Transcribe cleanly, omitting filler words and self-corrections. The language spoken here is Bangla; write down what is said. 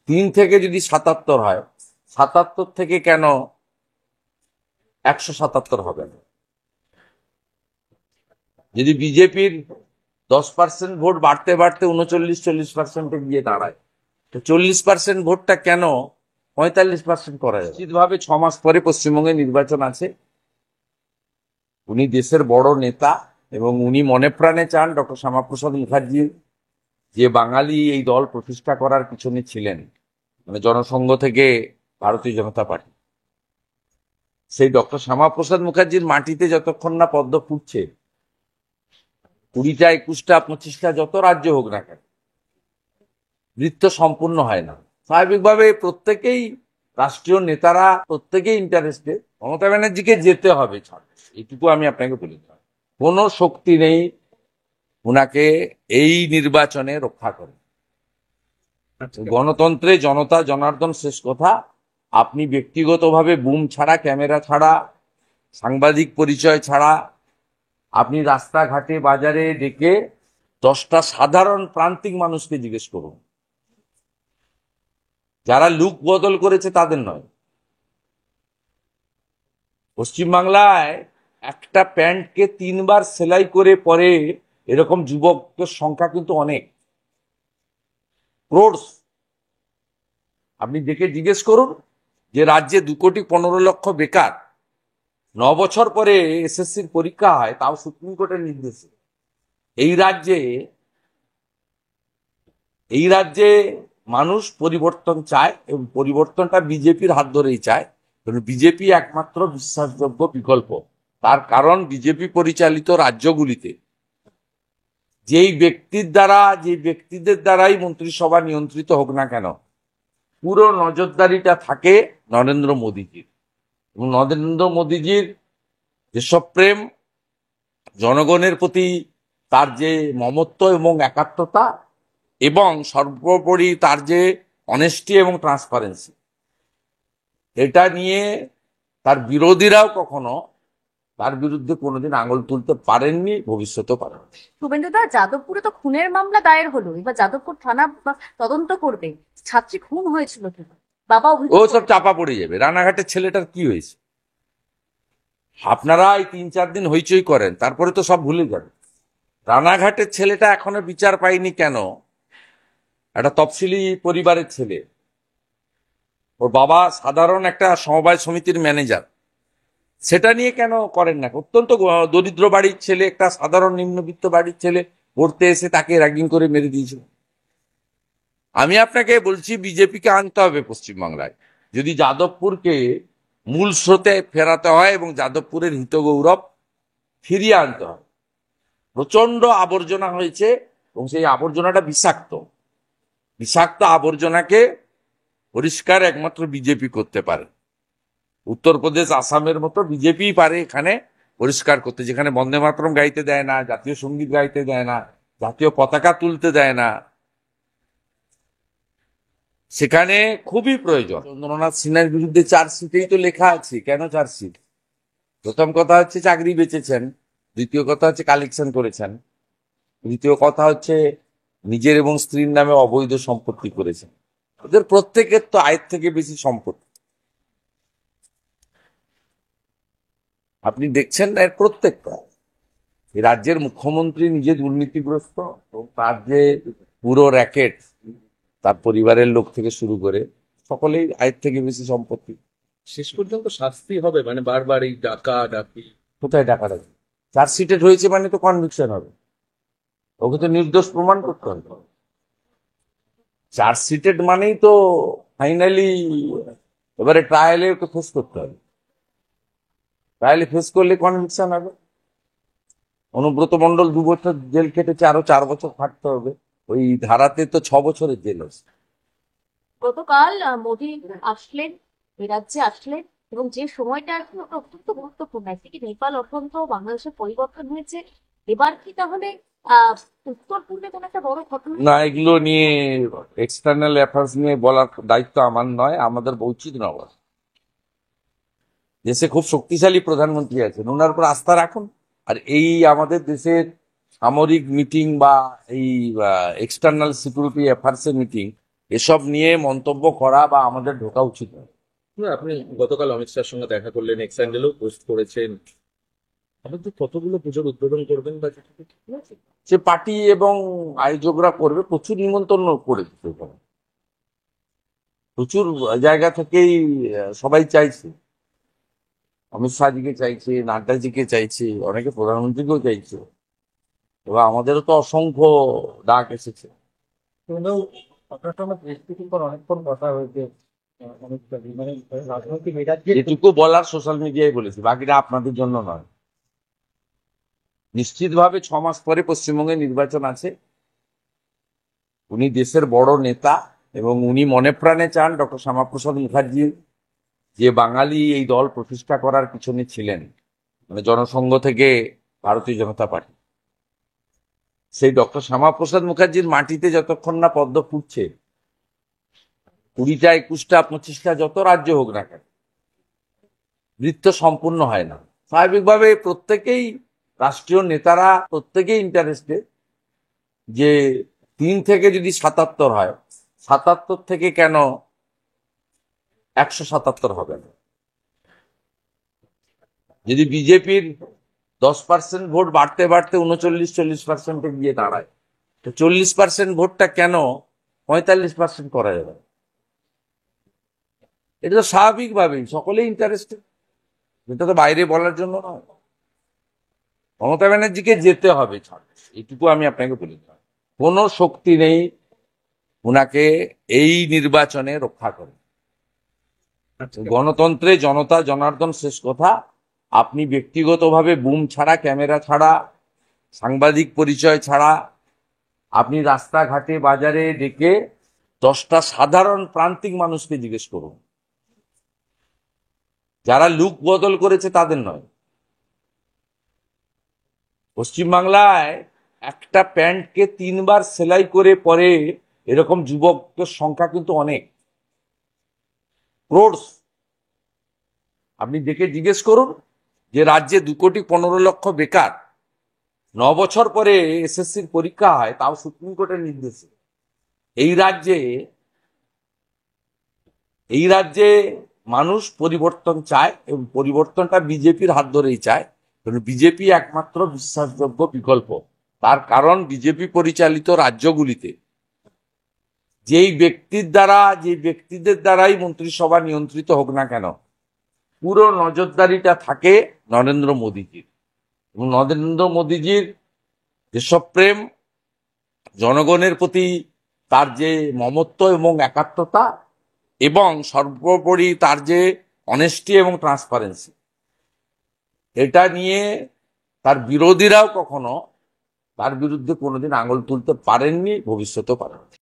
3 থেকে যদি 77 হয়, 77 থেকে কেন 177 হবে না? যদি বিজেপির 10% ভোট বাড়তে বাড়তে 39-40% গিয়ে দাঁড়ায়, তো 40% ভোটটা কেন 45% করা যায়? নিশ্চিতভাবে 6 মাস পরে পশ্চিমবঙ্গে নির্বাচন আছে। উনি দেশের বড় নেতা এবং উনি মনে প্রাণে চান ডক্টর শ্যামাপ্রসাদ মুখার্জি যে বাঙালি এই দল প্রতিষ্ঠা করার পিছনে ছিলেন, মানে জনসংঘ থেকে ভারতীয় জনতা পার্টি, সেই ডক্টর শ্যামাপ্রসাদ মুখার্জির মাটিতে যতক্ষণ না পদ্ম ফুটছে, 20টা 21টা 25টা যত রাজ্য হোক না কেন, নৃত্য সম্পূর্ণ হয় না। স্বাভাবিকভাবে প্রত্যেকেই রাষ্ট্রীয় নেতারা প্রত্যেকেই ইন্টারেস্টেড মমতা ব্যানার্জিকে যেতে হবে, এইটুকু আমি আপনাকে বলে দিলাম। কোনো শক্তি নেই উনাকে এই নির্বাচনে রক্ষা করে। গণতন্ত্রে জনতা জনার্দন শেষ কথা। আপনি ব্যক্তিগতভাবে বুম ছাড়া, ক্যামেরা ছাড়া, সাংবাদিক পরিচয় ছাড়া আপনি রাস্তাঘাটে বাজারে ডেকে 10টা সাধারণ প্রান্তিক মানুষকে জিজ্ঞেস করুন, যারা লুক বদল করেছে তাদের নয়। পশ্চিমবাংলায় একটা প্যান্টকে 3 বার সেলাই করে পরে এরকম যুবকের সংখ্যা কিন্তু অনেক, ক্রোড়স। আপনি দেখে জিজ্ঞেস করুন যে রাজ্যে 2,15,00,000 বেকার, 9 বছর পরে এসএসসির পরীক্ষা হয়, তাও সুপ্রিম কোর্টের নির্দেশে। এই রাজ্যে মানুষ পরিবর্তন চায় এবং পরিবর্তনটা বিজেপির হাত ধরেই চায়, কারণ বিজেপি একমাত্র বিশ্বাসযোগ্য বিকল্প। তার কারণ বিজেপি পরিচালিত রাজ্যগুলিতে যেই ব্যক্তিদের দ্বারাই মন্ত্রিসভা নিয়ন্ত্রিত হোক না কেন, পুরো নজরদারিটা থাকে নরেন্দ্র মোদীজির। এবং নরেন্দ্র মোদীজির দেশপ্রেম, জনগণের প্রতি তার যে মমত্ব এবং একাত্মতা, এবং সর্বোপরি তার যে অনেস্টি এবং ট্রান্সপারেন্সি, এটা নিয়ে তার বিরোধীরাও কখনো তার বিরুদ্ধে কোনোদিন আঙুল তুলতে পারেননি, ভবিষ্যতেও পারেন। শুভেন্দুদা, যাদবপুরে তো খুনের মামলা দায়ের হলো, এবার যাদবপুর থানা তদন্ত করবে ছাত্রী খুন হয়েছিল কিনা, বাবা ও সব চাপা পড়ে যাবে। রানাঘাটের ছেলেটার কি হয়েছে আপনারা এই 3-4 দিন হইচই করেন, তারপরে তো সব ভুলে যাবে। রানাঘাটের ছেলেটা এখনো বিচার পায়নি কেন? একটা তফসিলি পরিবারের ছেলে, ওর বাবা সাধারণ একটা সমবায় সমিতির ম্যানেজার। সেটা নিয়ে কেন করেন না? অত্যন্ত দরিদ্র বাড়ির ছেলে, একটা সাধারণ নিম্নবিত্ত বাড়ির ছেলে পড়তে এসে তাকে র্যাগিং করে মেরে দিয়েছিল। আমি আপনাকে বলছি, বিজেপিকে আনতে হবে পশ্চিমবাংলায়, যদি যাদবপুরকে মূল স্রোতে ফেরাতে হয় এবং যাদবপুরের হিতগৌরব ফিরিয়ে আনতে হবে। প্রচন্ড আবর্জনা হয়েছে এবং সেই আবর্জনাটা বিষাক্ত আবর্জনাকে পরিষ্কার একমাত্র বিজেপি করতে পারে। উত্তরপ্রদেশ, আসামের মতো বিজেপি পারে এখানে পরিষ্কার করতে, যেখানে বন্দে মাতরম গাইতে দেয় না, জাতীয় সঙ্গীত গাইতে দেয় না, জাতীয় পতাকা তুলতে দেয় না, সেখানে খুবই প্রয়োজন। চন্দ্রনাথ সিনহার বিরুদ্ধে চার্জশিটেই তো লেখা আছে। কেন চার্জশিট? প্রথম কথা হচ্ছে চাকরি বেচেছেন, দ্বিতীয় কথা হচ্ছে কালেকশন করেছেন, তৃতীয় কথা হচ্ছে নিজের এবং স্ত্রীর নামে অবৈধ সম্পত্তি করেছেন। ওদের প্রত্যেকের তো আয়ের থেকে বেশি সম্পত্তি। আপনি দেখছেন না এর প্রত্যেকটা। এই রাজ্যের মুখ্যমন্ত্রী নিজে দুর্নীতিগ্রস্ত, এবং তার যে পুরো র্যাকেট, তার পরিবারের লোক থেকে শুরু করে সকলেই আয়ের থেকে বেশি সম্পত্তি। শেষ পর্যন্ত শাস্তি হবে, মানে বারবার এই ডাকি কোথায় টাকা রাখবে? চার্জশিটেড হয়েছে মানে তো কনভিকশন হবে, ওকে তো নির্দোষ প্রমাণ করতে হবে। চার্জশিটেড মানেই তো ফাইনালি এবারে ট্রায়ালে ওকে ফেস করতে হবে। ট্রায়ালে ফেস করলে কনভিকশন হবে। অনুব্রত মন্ডল 2 বছর জেল খেটেছে, আরো 4 বছর থাকতে হবে। ওই ধারাতে তো 6 বছরের জেল আছে। গতকাল মোদী আসলেন, এই রাজ্যে আসলেন, এবং যে সময়টা এখন অত্যন্ত গুরুত্বপূর্ণ, একদিকে নেপাল অত্যন্ত বাংলাদেশের পরিবর্তন হয়েছে, এবার কি তাহলে উত্তর পূর্বে কোন একটা বড় ঘটনা? না, এগুলো নিয়ে এক্সটার্নাল অ্যাফেয়ার্স নিয়ে বলার দায়িত্ব আমার নয়, আমাদের উচিত নয়। দেশে খুব শক্তিশালী প্রধানমন্ত্রী আছেন, ওনার উপর আস্থা রাখুন। আর এই আমাদের দেশের সামরিক মিটিং বা এই এক্সটার্নাল সিকিউরিটি অ্যাফেয়ার্সের মিটিং এসব নিয়ে মন্তব্য করা বা আমাদের ঢোকা উচিত নয়। না, আপনি গতকাল অমিত শাহর সঙ্গে দেখা করলেন, এক্স হ্যান্ডেলেও পোস্ট করেছেন। আপনি তো কতগুলো পুজোর উদ্বোধন করবেন বা কিছু কি ঠিক আছে? সে পার্টি এবং আয়োজকরা করবে, প্রচুর নিমন্ত্রণ করে দিতে পারে, প্রচুর জায়গা থেকেই সবাই চাইছে, অমিত শাহজিকে চাইছে, নাড্ডাজিকে চাইছে, অনেকে প্রধানমন্ত্রীকেও চাইছে, এবং আমাদেরও তো অসংখ্য ডাক এসেছে। কিন্তু আপনার সঙ্গে প্রেস মিটিং পর অনেকক্ষণ কথা হয়েছে অনেকটাই, মানে রাজনৈতিক মেজাজে যেটুকু বলার সোশ্যাল মিডিয়ায় বলেছি, বাকিটা আপনাদের জন্য নয়। নিশ্চিতভাবে 6 মাস পরে পশ্চিমবঙ্গে নির্বাচন আছে। উনি দেশের বড় নেতা এবং উনি মনে প্রাণে চান ডক্টর শ্যামাপ্রসাদ মুখার্জি যে বাঙালি এই দল প্রতিষ্ঠা করার পিছনে ছিলেন, মানে জনসংঘ থেকে ভারতীয় জনতা পার্টি, সেই ডক্টর শ্যামাপ্রসাদ মুখার্জির মাটিতে যতক্ষণ না পদ্ম ফুটছে, 20টা 21টা 25টা যত রাজ্য হোক না কেন, নৃত্য সম্পূর্ণ হয় না। স্বাভাবিকভাবে প্রত্যেকেই, রাষ্ট্রীয় নেতারা প্রত্যেকেই ইন্টারেস্টেড যে 3 থেকে যদি 77 হয়, 77 থেকে কেন 177 হবে না। যদি বিজেপির 10% ভোট বাড়তে বাড়তে 39-40% গিয়ে দাঁড়ায়, তো 40% ভোটটা কেন 45% করা যাবে না? এটা তো স্বাভাবিকভাবেই সকলেই ইন্টারেস্টেড, এটা তো বাইরে বলার জন্য নয়। মমতা ব্যানার্জিকে যেতে হবে ছাড়, এইটুকু আমি আপনাকে বলি। কোনো শক্তি নেই ওনাকে এই নির্বাচনে রক্ষা করে। গণতন্ত্রে জনতা জনার্দন শেষ কথা। আপনি ব্যক্তিগতভাবে বুম ছাড়া, ক্যামেরা ছাড়া, সাংবাদিক পরিচয় ছাড়া আপনি রাস্তাঘাটে বাজারে ডেকে 10টা সাধারণ প্রান্তিক মানুষকে জিজ্ঞেস করুন, যারা লুক বদল করেছে তাদের নয়। পশ্চিমবাংলায় একটা প্যান্টকে 3বার সেলাই করে পরে এরকম যুবকের সংখ্যা কিন্তু অনেক, ক্রোড়স। আপনি দেখে জিজ্ঞেস করুন যে রাজ্যে 2,15,00,000 বেকার, 9 বছর পরে এসএসসির পরীক্ষা হয়, তাও সুপ্রিম কোর্টের নির্দেশে। এই রাজ্যে মানুষ পরিবর্তন চায়, এবং পরিবর্তনটা বিজেপির হাত ধরেই চায়, কারণ বিজেপি একমাত্র বিশ্বাসযোগ্য বিকল্প। তার কারণ বিজেপি পরিচালিত রাজ্যগুলিতে যে ব্যক্তিদের দ্বারাই মন্ত্রিসভা নিয়ন্ত্রিত হোক না কেন, পুরো নজরদারিটা থাকে নরেন্দ্র মোদীজির। এবং নরেন্দ্র মোদীজির দেশপ্রেম, জনগণের প্রতি তার যে মমত্ব এবং একাত্মতা, এবং সর্বোপরি তার যে অনেস্টি এবং ট্রান্সপারেন্সি, এটা নিয়ে তার বিরোধীরাও কখনো তার বিরুদ্ধে কোনোদিন আঙুল তুলতে পারেননি, ভবিষ্যতেও পারেন।